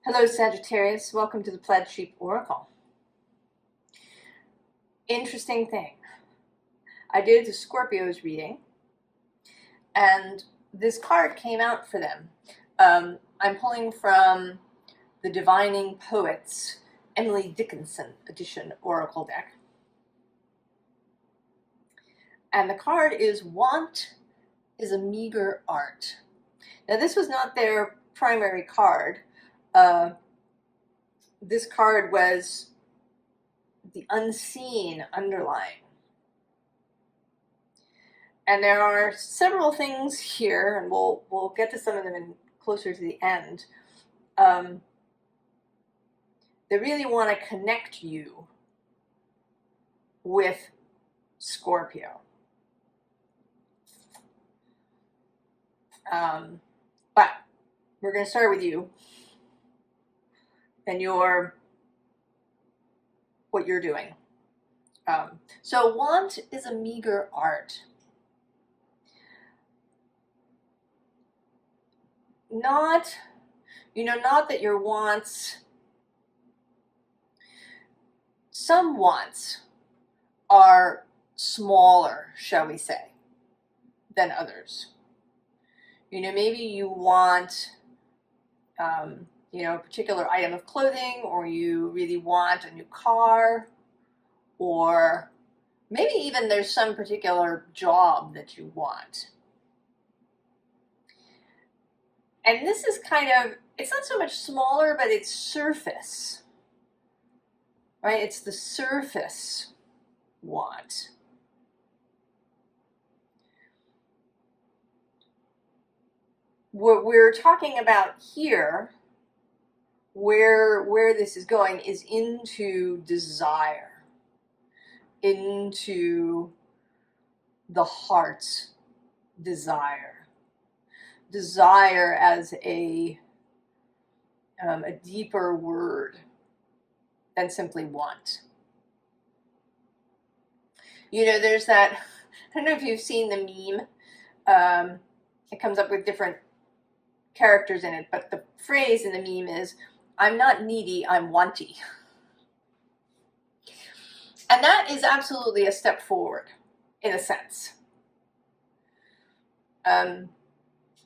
Hello, Sagittarius. Welcome to the Plaid Oracle. Interesting thing. I did the Scorpios reading, and this card came out for them. I'm pulling from the Divining Poets Emily Dickinson edition Oracle deck. And the card is Want is a Meager Art. Now, this was not their primary card. This card was the unseen underlying. And there are several things here, and we'll get to some of them closer to the end. They really want to connect you with Scorpio. But we're going to start with you and what you're doing. So Want is a meager art. Not that your wants, some wants are smaller, shall we say, than others. Maybe you want, a particular item of clothing, or you really want a new car, or maybe even there's some particular job that you want. And this is it's not so much smaller, but it's surface, right? It's the surface want. What we're talking about here, where this is going, is into desire, into the heart's desire as a deeper word than simply want. There's that, I don't know if you've seen the meme. It comes up with different characters in it, but the phrase in the meme is, "I'm not needy, I'm wanty." And that is absolutely a step forward, in a sense.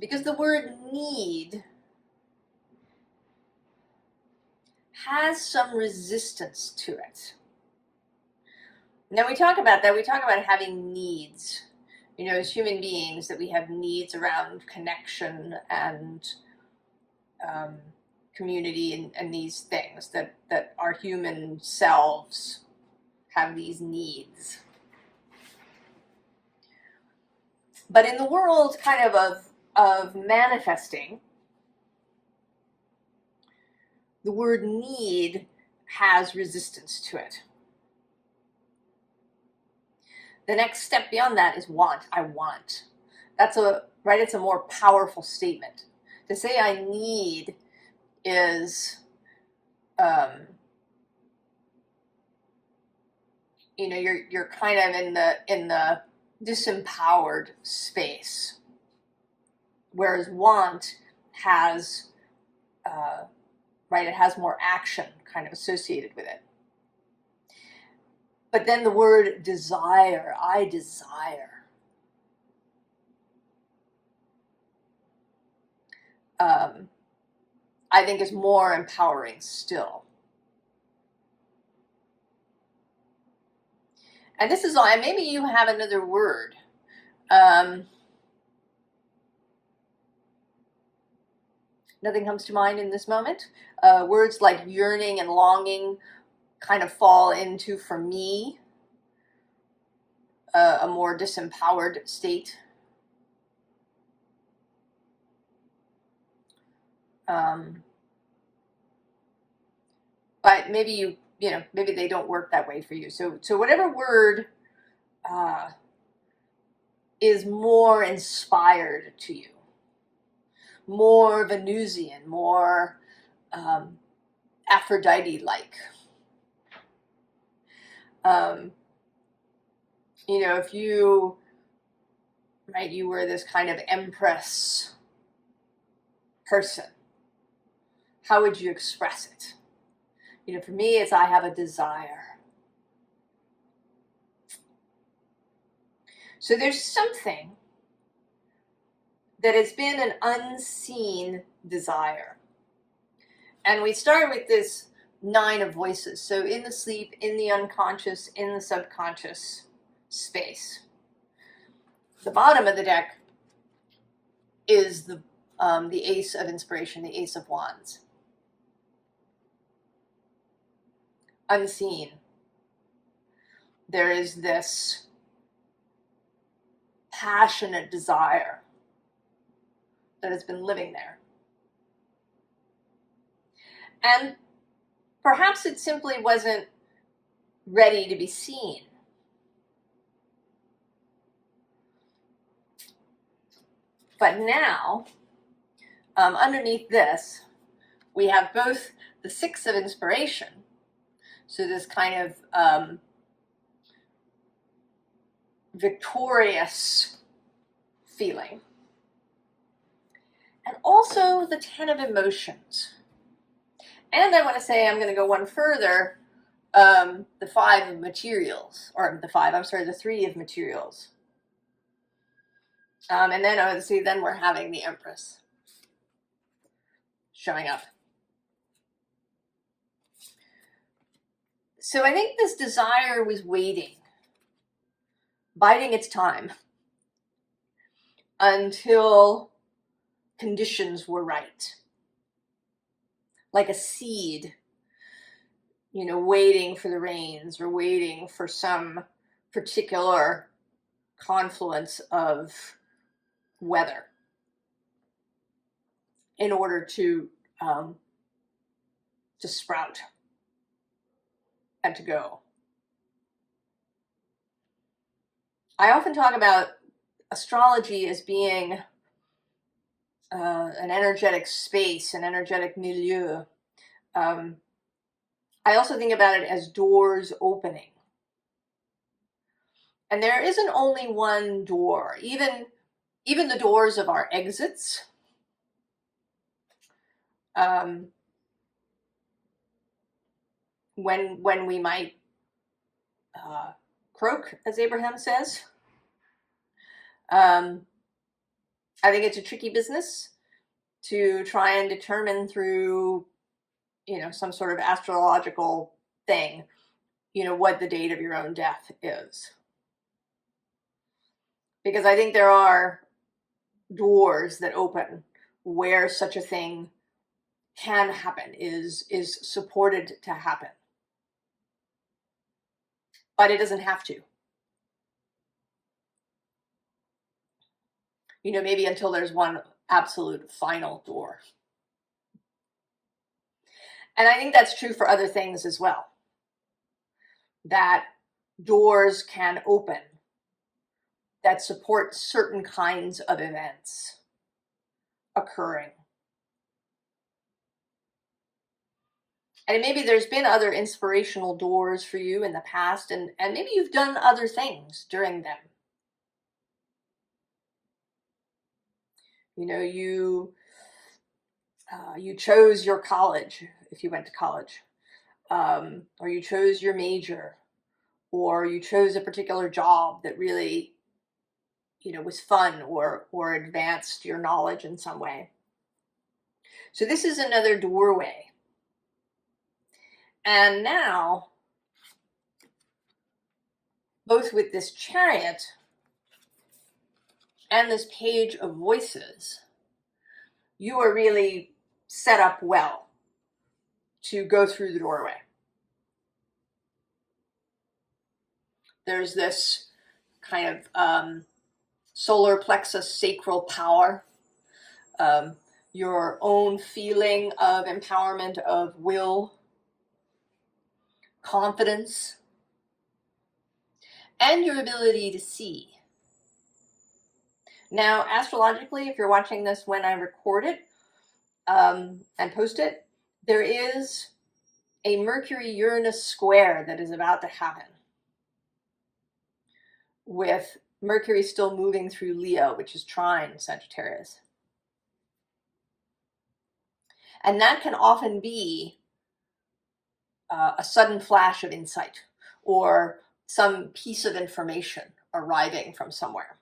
Because the word need has some resistance to it. Now we talk about that. We talk about having needs. As human beings, that we have needs around connection and community and these things, that our human selves have these needs. But in the world of manifesting, the word need has resistance to it. The next step beyond that is want. I want. It's a more powerful statement. To say I need is, you're kind of in the disempowered space, whereas want has, it has more action kind of associated with it. But then the word desire, I desire. I think is more empowering still. And this is all, and maybe you have another word. Nothing comes to mind in this moment. Words like yearning and longing kind of fall into, for me, a more disempowered state. But maybe maybe they don't work that way for you. So whatever word is more inspired to you, more Venusian, more Aphrodite-like. If you were this kind of empress person, How would you express it? You know, for me, it's I have a desire. So there's something that has been an unseen desire. And we start with this 9 of voices. So in the sleep, in the unconscious, in the subconscious space. The bottom of the deck is the Ace of Inspiration, the Ace of Wands. Unseen. There is this passionate desire that has been living there. And perhaps it simply wasn't ready to be seen. But now, underneath this, we have both the 6 of Inspiration, so this kind of victorious feeling, and also the 10 of Emotions. And I want to say, I'm going to go one further, the 5 of Materials, or the 3 of Materials. And then obviously then we're having the Empress showing up. So I think this desire was waiting, biding its time until conditions were right. Like a seed, you know, waiting for the rains or waiting for some particular confluence of weather in order to sprout and to go. I often talk about astrology as being an energetic space, an energetic milieu. I also think about it as doors opening. And there isn't only one door. Even the doors of our exits, when we might croak, as Abraham says. I think it's a tricky business to try and determine through, you know, some sort of astrological thing, you know, what the date of your own death is. Because I think there are doors that open where such a thing can happen, is supported to happen. But it doesn't have to. You know, maybe until there's one absolute final door. And I think that's true for other things as well. That doors can open that support certain kinds of events occurring. And maybe there's been other inspirational doors for you in the past, and maybe you've done other things during them. You know, you chose your college, if you went to college, or you chose your major, or you chose a particular job that really, you know, was fun or advanced your knowledge in some way. So this is another doorway. And now, both with this Chariot and this Page of Voices, you are really set up well to go through the doorway. There's this kind of solar plexus sacral power, your own feeling of empowerment of will, confidence, and your ability to see. Now, astrologically, if you're watching this when I record it and post it, there is a Mercury-Uranus square that is about to happen, with Mercury still moving through Leo, which is trine Sagittarius. And that can often be a sudden flash of insight or some piece of information arriving from somewhere.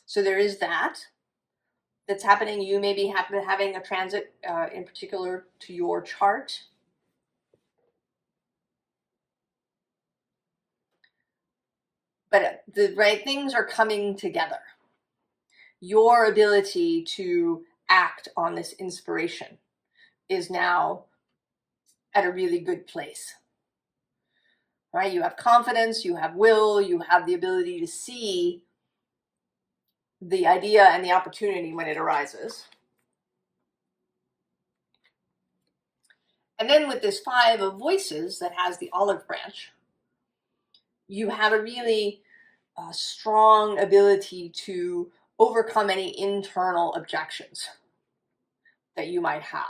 So there is that's happening. You may be having a transit in particular to your chart. But the right things are coming together. Your ability to act on this inspiration is now at a really good place. Right? You have confidence, you have will, you have the ability to see the idea and the opportunity when it arises. And then with this 5 of voices that has the olive branch, you have a really strong ability to overcome any internal objections that you might have.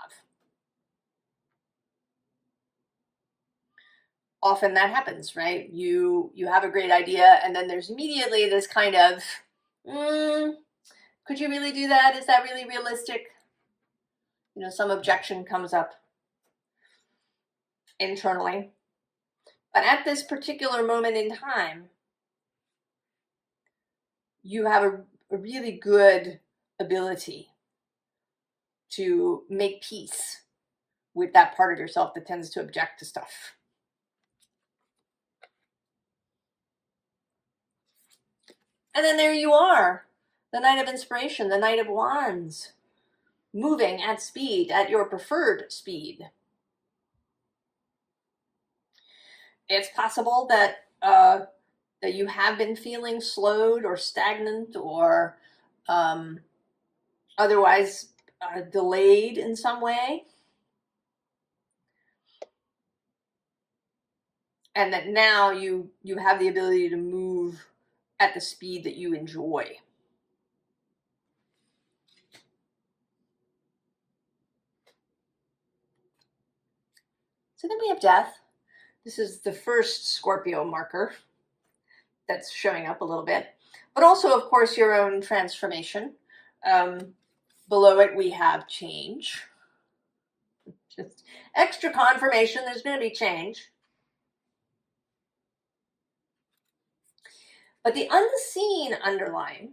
Often that happens, right? You have a great idea, and then there's immediately this kind of, could you really do that? Is that really realistic? You know, some objection comes up internally. But at this particular moment in time, you have a really good ability to make peace with that part of yourself that tends to object to stuff. And then there you are, the Knight of Inspiration, the Knight of Wands, moving at speed, at your preferred speed. It's possible that that you have been feeling slowed or stagnant or otherwise delayed in some way. And that now you have the ability to move at the speed that you enjoy. So then we have Death. This is the first Scorpio marker that's showing up a little bit. But also, of course, your own transformation. Below it, we have Change. Just extra confirmation, there's going to be change. But the unseen underlying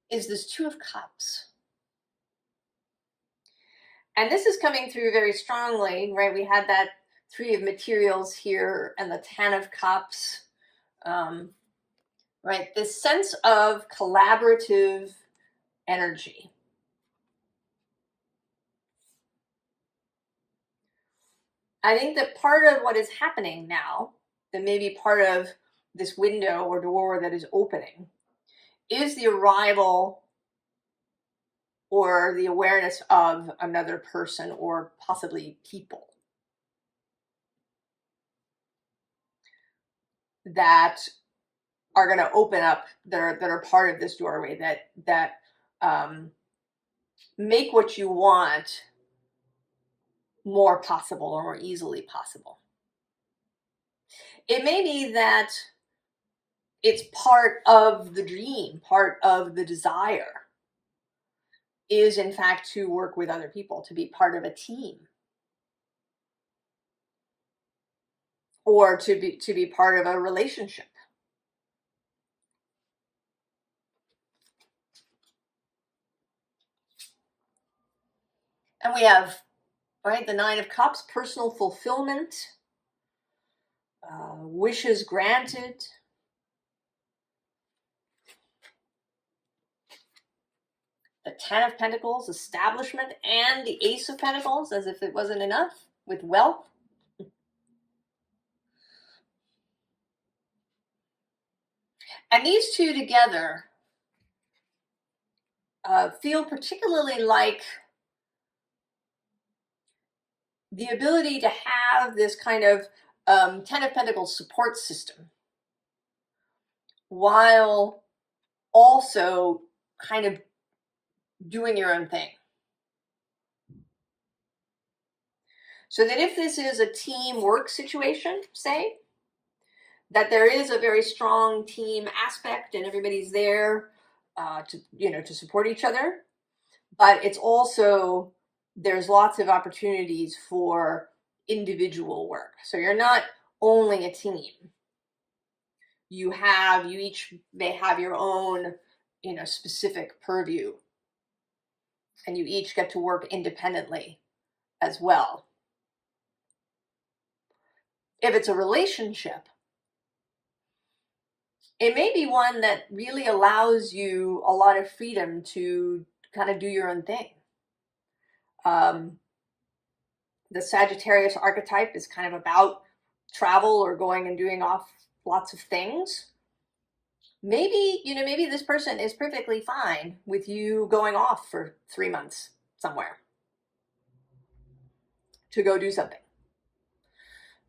is this 2 of Cups. And this is coming through very strongly, right? We had that 3 of materials here and the 10 of Cups, right? This sense of collaborative energy. I think that part of what is happening now, that may be part of this window or door that is opening, is the arrival or the awareness of another person or possibly people that are going to open up, that are part of this doorway, that make what you want more possible or more easily possible. It may be that it's part of the dream, part of the desire is in fact to work with other people, to be part of a team, or to be part of a relationship. And we have, right, the 9 of Cups, personal fulfillment, wishes granted. The 10 of Pentacles, establishment, and the Ace of Pentacles, as if it wasn't enough, with wealth. And these two together feel particularly like the ability to have this kind of 10 of Pentacles support system, while also kind of doing your own thing. So that if this is a teamwork situation, say, that there is a very strong team aspect and everybody's there to support each other, But it's also, there's lots of opportunities for individual work. So you're not only a team. You each may have your own, specific purview, and you each get to work independently as well. If it's a relationship, it may be one that really allows you a lot of freedom to kind of do your own thing. The Sagittarius archetype is kind of about travel or going and doing off lots of things. Maybe, maybe this person is perfectly fine with you going off for 3 months somewhere to go do something.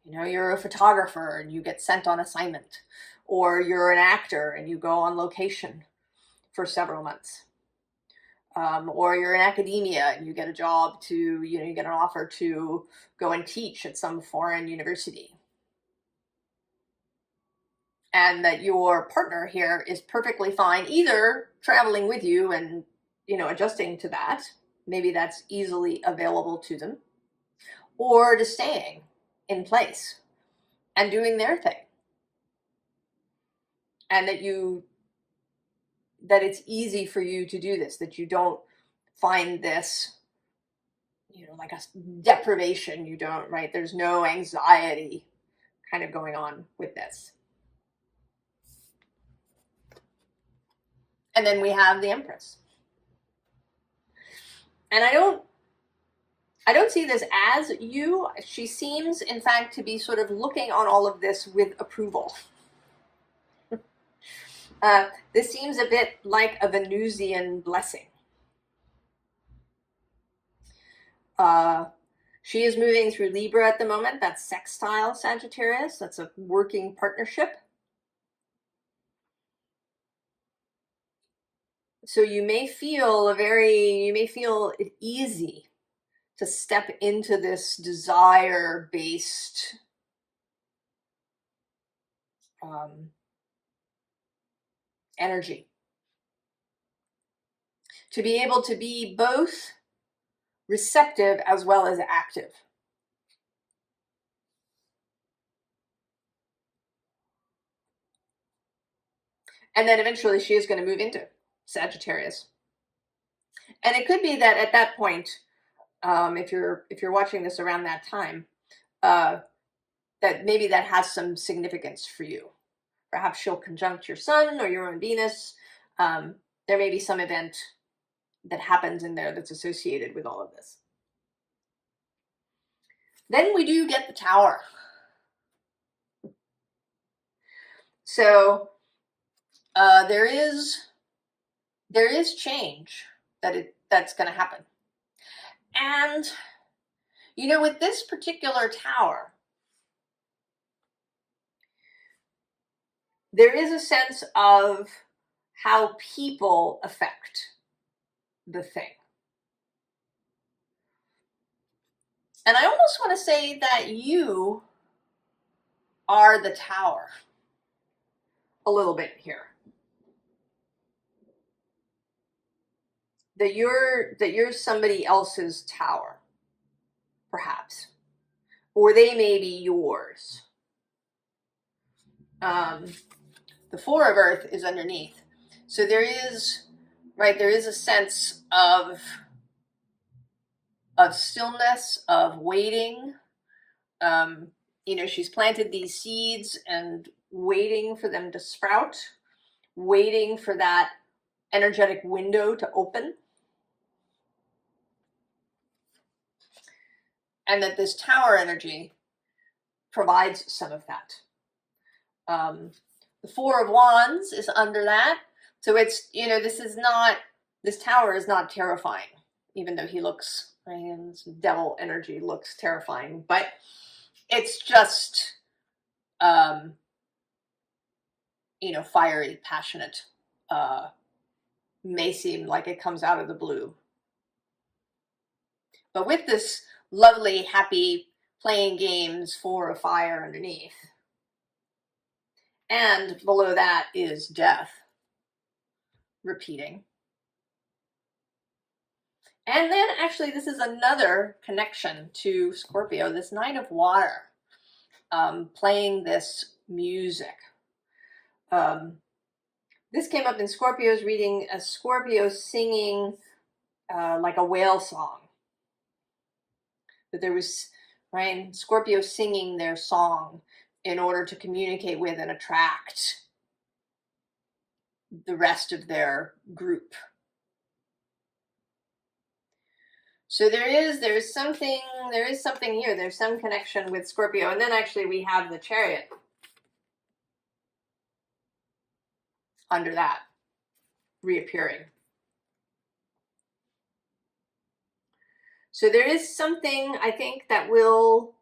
You're a photographer and you get sent on assignment, or you're an actor and you go on location for several months. Or you're in academia and you get a job to, you get an offer to go and teach at some foreign university. And that your partner here is perfectly fine either traveling with you and, adjusting to that. Maybe that's easily available to them. Or to staying in place and doing their thing. And that it's easy for you to do this, that you don't find this, like a deprivation. You don't, right? There's no anxiety kind of going on with this. And then we have the Empress. And I don't see this as you. She seems, in fact, to be sort of looking on all of this with approval. This seems a bit like a Venusian blessing. She is moving through Libra at the moment. That's sextile Sagittarius. That's a working partnership. So you may feel it easy to step into this desire-based energy. To be able to be both receptive as well as active. And then eventually she is going to move into Sagittarius. And it could be that at that point, if you're watching this around that time, that maybe that has some significance for you. Perhaps she'll conjunct your sun or your own Venus. There may be some event that happens in there that's associated with all of this. Then we do get the Tower. So there is change that's going to happen. And, with this particular Tower, there is a sense of how people affect the thing. And I almost want to say that you are the Tower a little bit here. That you're somebody else's tower, perhaps. Or they may be yours. The Four of Earth is underneath. So there is a sense of stillness, of waiting. She's planted these seeds and waiting for them to sprout, waiting for that energetic window to open. And that this Tower energy provides some of that. The Four of Wands is under that. So it's, this Tower is not terrifying, even though he looks, this devil energy looks terrifying, but it's just, fiery, passionate, may seem like it comes out of the blue. But with this lovely, happy, playing games, Four of Fire underneath, and below that is death, repeating. And then actually this is another connection to Scorpio, this Knight of Water, playing this music. This came up in Scorpio's reading, a Scorpio singing like a whale song. That there was, right, Scorpio singing their song in order to communicate with and attract the rest of their group. So there is something here. There's some connection with Scorpio. And then actually we have the Chariot under that reappearing. So there is something, I think, that will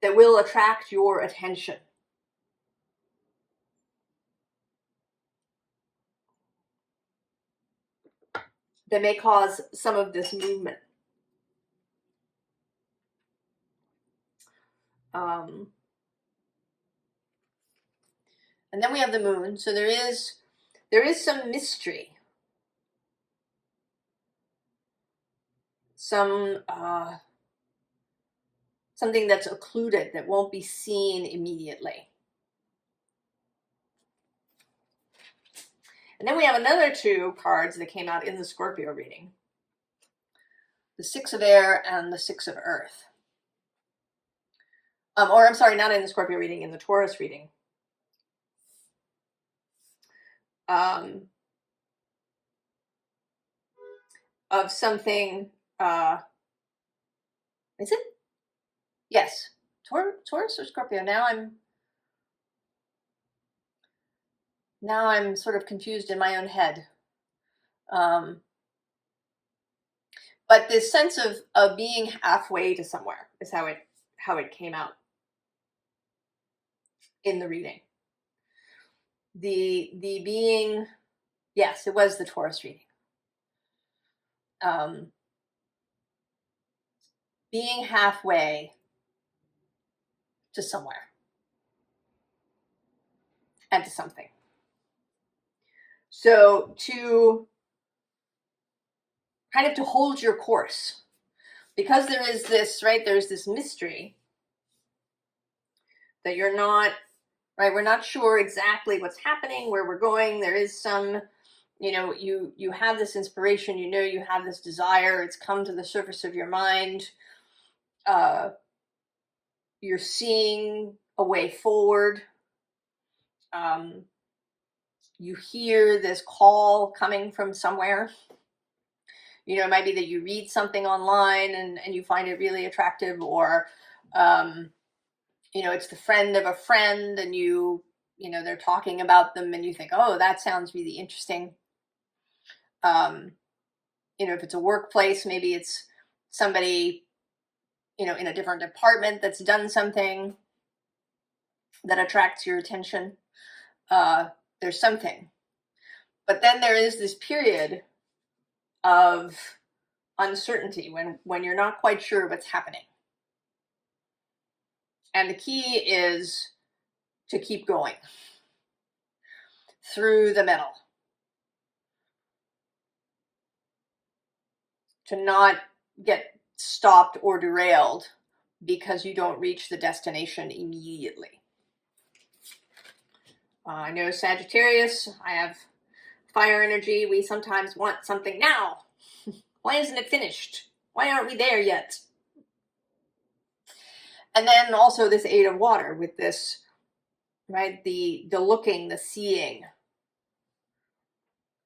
attract your attention. That may cause some of this movement. And then we have the Moon. So there is some mystery. Something that's occluded, that won't be seen immediately. And then we have another two cards that came out in the Scorpio reading. The Six of Air and the Six of Earth. Or I'm sorry, not in the Scorpio reading, in the Taurus reading. Of something, is it? Yes, Taurus or Scorpio? Now I'm sort of confused in my own head. But this sense of being halfway to somewhere is how it came out in the reading. The being, yes, it was the Taurus reading. Being halfway to somewhere and to something. So to kind of to hold your course, because there is this, right, there's this mystery that you're not, right, we're not sure exactly what's happening, where we're going. There is some, you know, you have this inspiration, you know, you have this desire, it's come to the surface of your mind. You're seeing a way forward. You hear this call coming from somewhere. You know, it might be that you read something online and you find it really attractive, or, you know, it's the friend of a friend and you know, they're talking about them and you think, oh, that sounds really interesting. You know, if it's a workplace, maybe it's somebody, you know, in a different department that's done something that attracts your attention. There's something. But then there is this period of uncertainty when you're not quite sure what's happening. And the key is to keep going through the middle. To not get stopped or derailed because you don't reach the destination immediately. I know Sagittarius, I have fire energy. We sometimes want something now. Why isn't it finished? Why aren't we there yet? And then also this Eight of Water with this, right, the looking, the seeing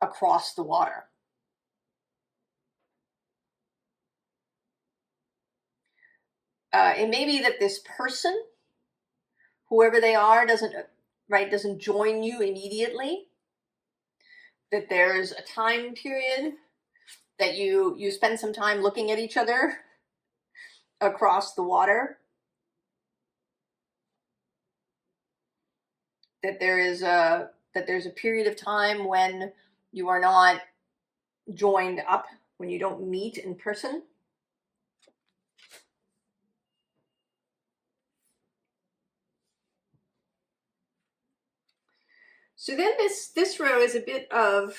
across the water. It may be that this person, whoever they are, doesn't join you immediately. That there's a time period that you spend some time looking at each other across the water. That there's a period of time when you are not joined up, when you don't meet in person. So then this row is a bit of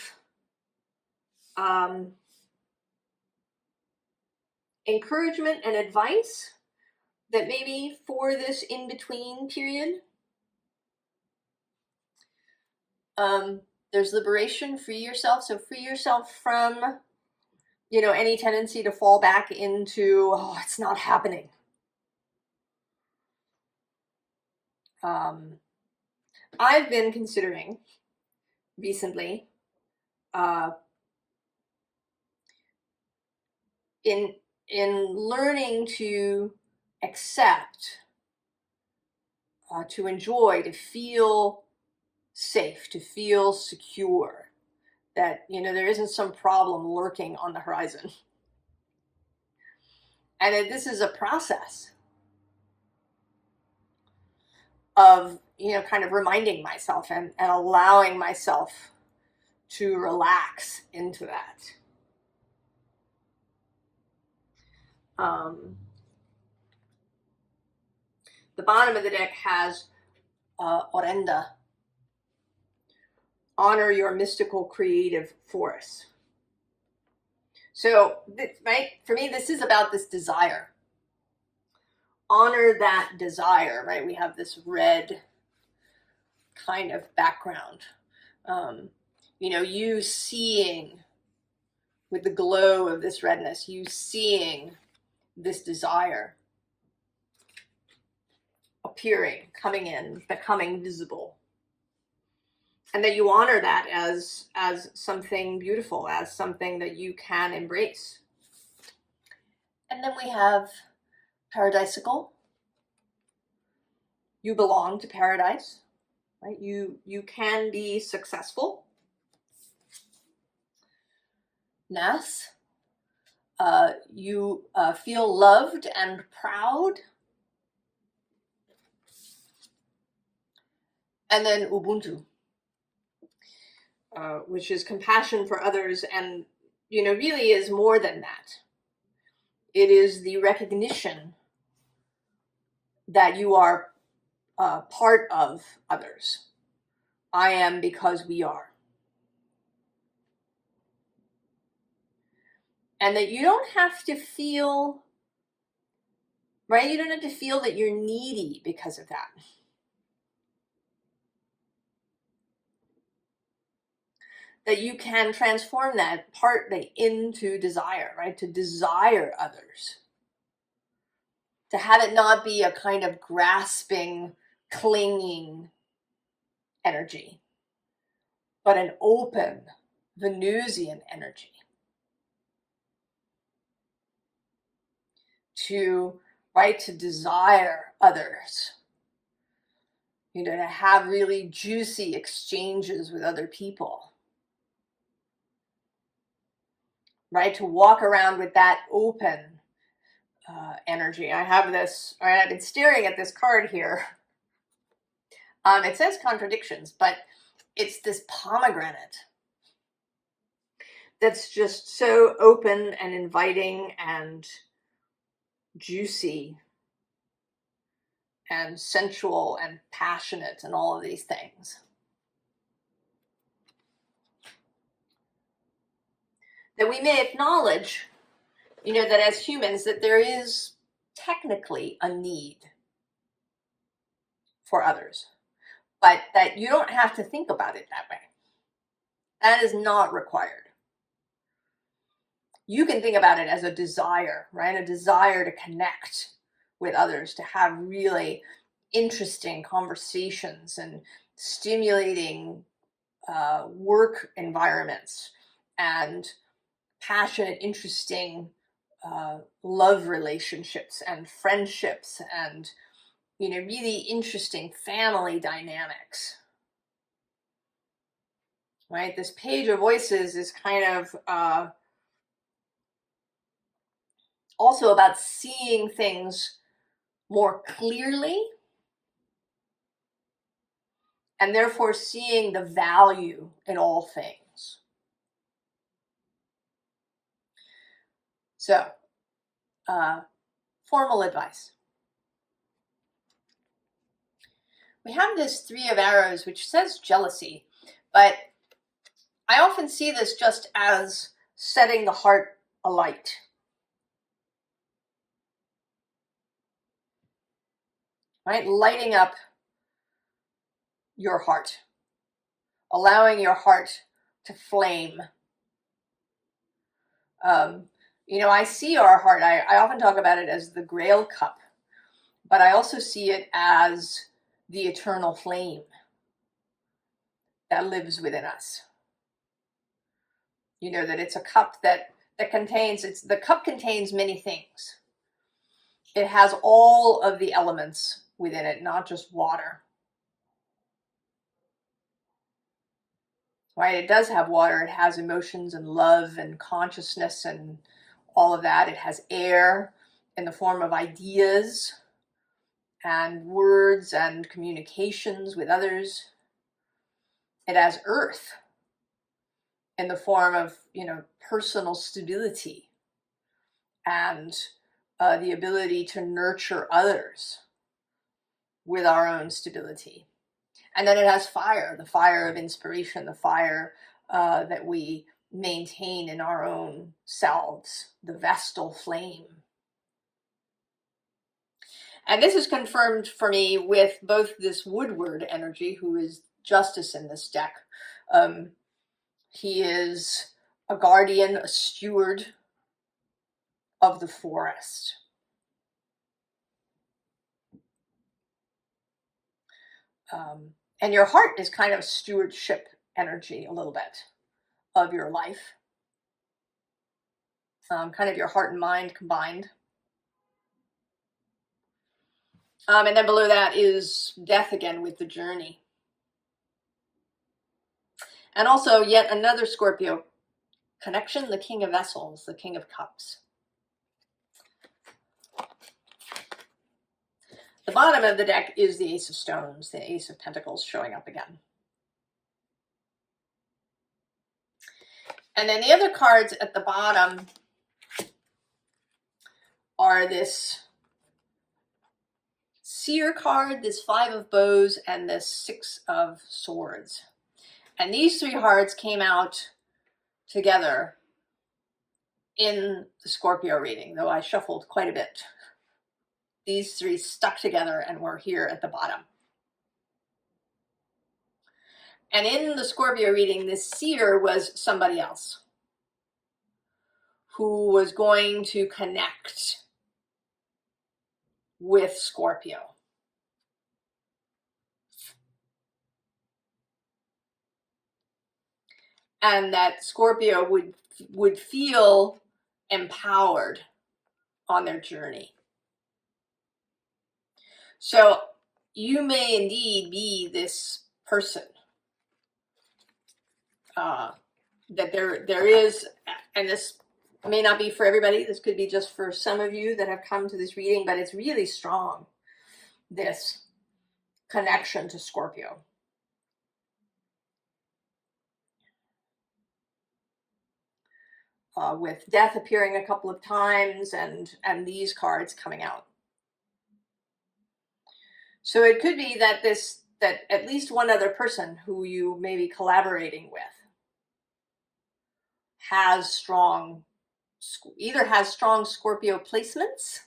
encouragement and advice that maybe for this in-between period, there's liberation, free yourself. So free yourself from, you know, any tendency to fall back into, oh, it's not happening. I've been considering recently in learning to accept, to enjoy, to feel safe, to feel secure, that, you know, there isn't some problem lurking on the horizon, and that this is a process of, you know, kind of reminding myself and allowing myself to relax into that. The bottom of the deck has Orenda. Honor your mystical creative force. So, right, for me, this is about this desire. Honor that desire, right? We have this red kind of background. You know, you seeing with the glow of this redness, you seeing this desire appearing, coming in, becoming visible. And that you honor that as something beautiful, as something that you can embrace. And then we have paradisical. You belong to paradise, right? You can be successful. Nas. You feel loved and proud. And then Ubuntu, which is compassion for others, and, you know, really is more than that. It is the recognition that you are part of others. I am because we are. And that you don't have to feel, right? You don't have to feel that you're needy because of that. That you can transform that partly into desire, right? To desire others. To have it not be a kind of grasping, clinging energy, but an open, Venusian energy. To, right, to desire others. You know, to have really juicy exchanges with other people. Right, to walk around with that open energy. I have this, right, I've been staring at this card here. It says contradictions, but it's this pomegranate that's just so open and inviting and juicy and sensual and passionate and all of these things. That we may acknowledge, you know, that as humans, that there is technically a need for others, but that you don't have to think about it that way. That is not required. You can think about it as a desire, right? A desire to connect with others, to have really interesting conversations and stimulating work environments and passionate, interesting love relationships and friendships and, you know, really interesting family dynamics. Right? This Page of Voices is kind of also about seeing things more clearly and therefore seeing the value in all things. So, formal advice. We have this Three of Arrows, which says jealousy, but I often see this just as setting the heart alight. right? Lighting up your heart, allowing your heart to flame. You know, I see our heart, I often talk about it as the Grail cup, but I also see it as the eternal flame that lives within us. You know, that it's a cup that contains, the cup contains many things. It has all of the elements within it, not just water. Right? It does have water. It has emotions and love and consciousness and all of that. It has air in the form of ideas and words and communications with others. It has earth in the form of, you know, personal stability and the ability to nurture others with our own stability. And then it has fire, the fire of inspiration, the fire that we maintain in our own selves, the Vestal flame. And this is confirmed for me with both this Woodward energy, who is Justice in this deck. He is a guardian, a steward of the forest. And your heart is kind of stewardship energy a little bit of your life. Kind of your heart and mind combined. And then below that is Death again with the Journey. And also yet another Scorpio connection, the King of Vessels, the King of Cups. The bottom of the deck is the Ace of Stones, the Ace of Pentacles showing up again. And then the other cards at the bottom are this Seer card, this Five of Bows, and this Six of Swords. And these three cards came out together in the Scorpio reading, though I shuffled quite a bit. These three stuck together and were here at the bottom. And in the Scorpio reading, this Seer was somebody else who was going to connect with Scorpio. And that Scorpio would feel empowered on their journey. So you may indeed be this person that there is, and this may not be for everybody. This could be just for some of you that have come to this reading, but it's really strong, this connection to Scorpio. With Death appearing a couple of times and these cards coming out. So it could be that that at least one other person who you may be collaborating with either has strong Scorpio placements,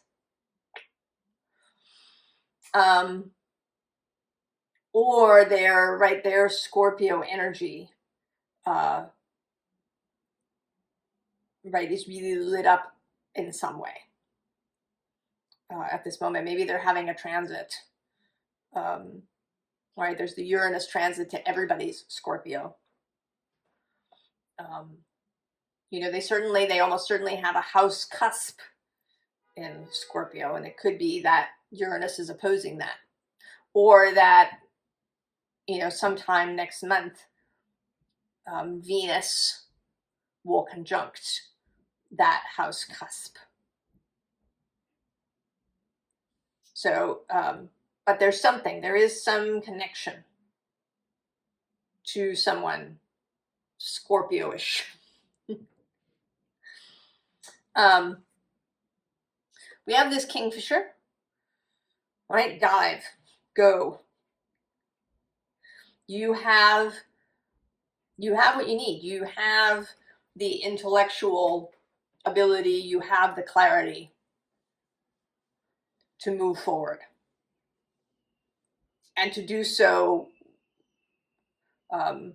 or their Scorpio energy is really lit up in some way at this moment. Maybe they're having a transit. There's the Uranus transit to everybody's Scorpio. They almost certainly have a house cusp in Scorpio, and it could be that Uranus is opposing that, or that, sometime next month, Venus will conjunct that house cusp. So, but there is some connection to someone Scorpio-ish. We have this Kingfisher, right? Dive, go. You have what you need. You have the intellectual ability, you have the clarity to move forward. and to do so, I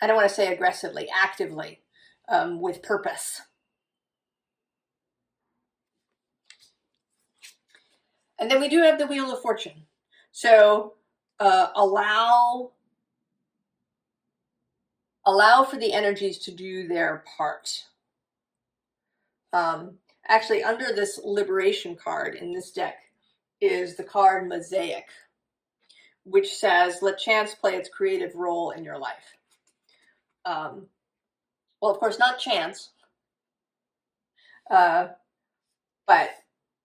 don't want to say aggressively, actively, with purpose. And then we do have the Wheel of Fortune. So allow for the energies to do their part. Actually, under this Liberation card in this deck is the card Mosaic, which says, let chance play its creative role in your life. Well, of course, not chance, but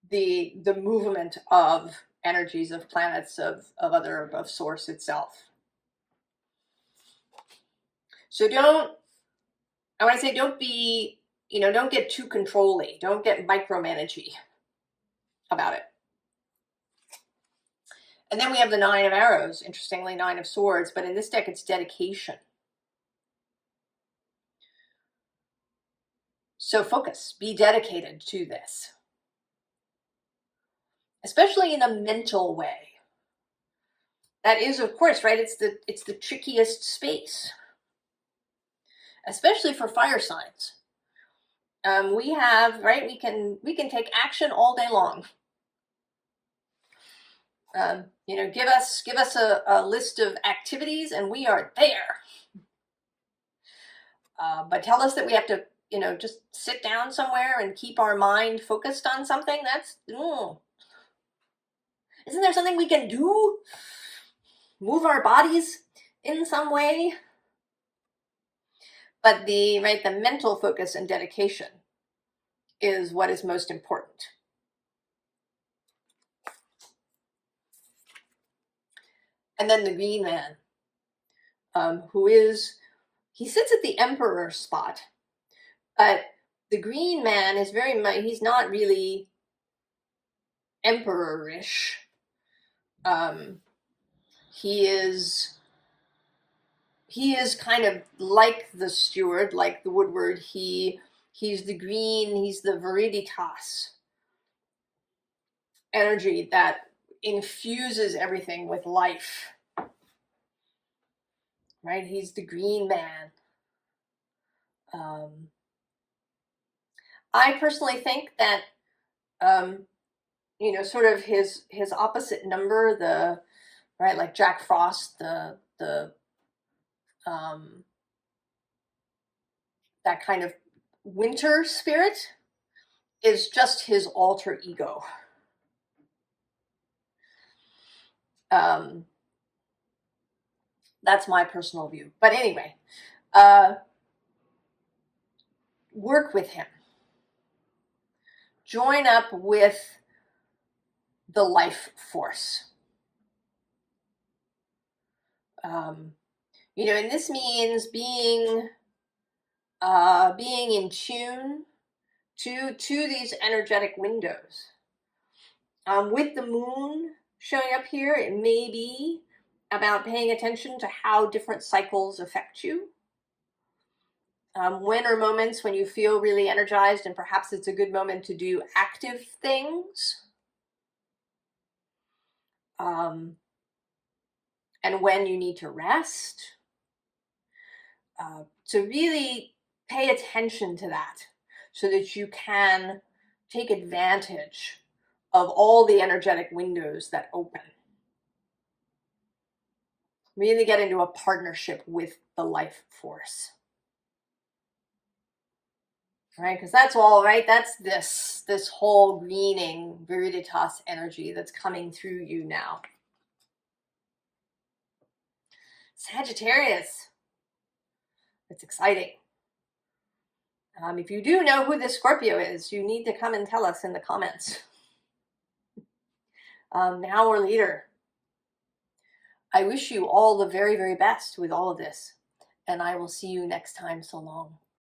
the movement of energies, of planets, of source itself. So don't be, don't get too controlly. Don't get micromanagey about it. And then we have the Nine of Arrows, interestingly, Nine of Swords, but in this deck it's dedication. So focus, be dedicated to this, especially in a mental way. That is, of course, right, it's the trickiest space, especially for fire signs. We have, right, we can take action all day long. Give us a list of activities and we are there. But tell us that we have to, just sit down somewhere and keep our mind focused on something. That's, isn't there something we can do? Move our bodies in some way? But the mental focus and dedication is what is most important. And then the Green Man, he sits at the Emperor spot, but the Green Man is very much, he's not really emperorish. He is kind of like the Steward, like the Woodward. He's the green, he's the Viriditas energy that infuses everything with life. Right? He's the Green Man. I personally think that, sort of his opposite number, like Jack Frost, that kind of winter spirit is just his alter ego. That's my personal view. But anyway, work with him. Join up with the life force. And this means being in tune to these energetic windows. With the moon showing up here, it may be about paying attention to how different cycles affect you. When are moments when you feel really energized and perhaps it's a good moment to do active things? And when you need to rest. So really pay attention to that so that you can take advantage of all the energetic windows that open. Really get into a partnership with the life force. Right? Because that's all, right? That's this whole greening Viriditas energy that's coming through you now. Sagittarius. It's exciting. If you do know who this Scorpio is, you need to come and tell us in the comments. Now or later. I wish you all the very, very best with all of this, and I will see you next time. So long.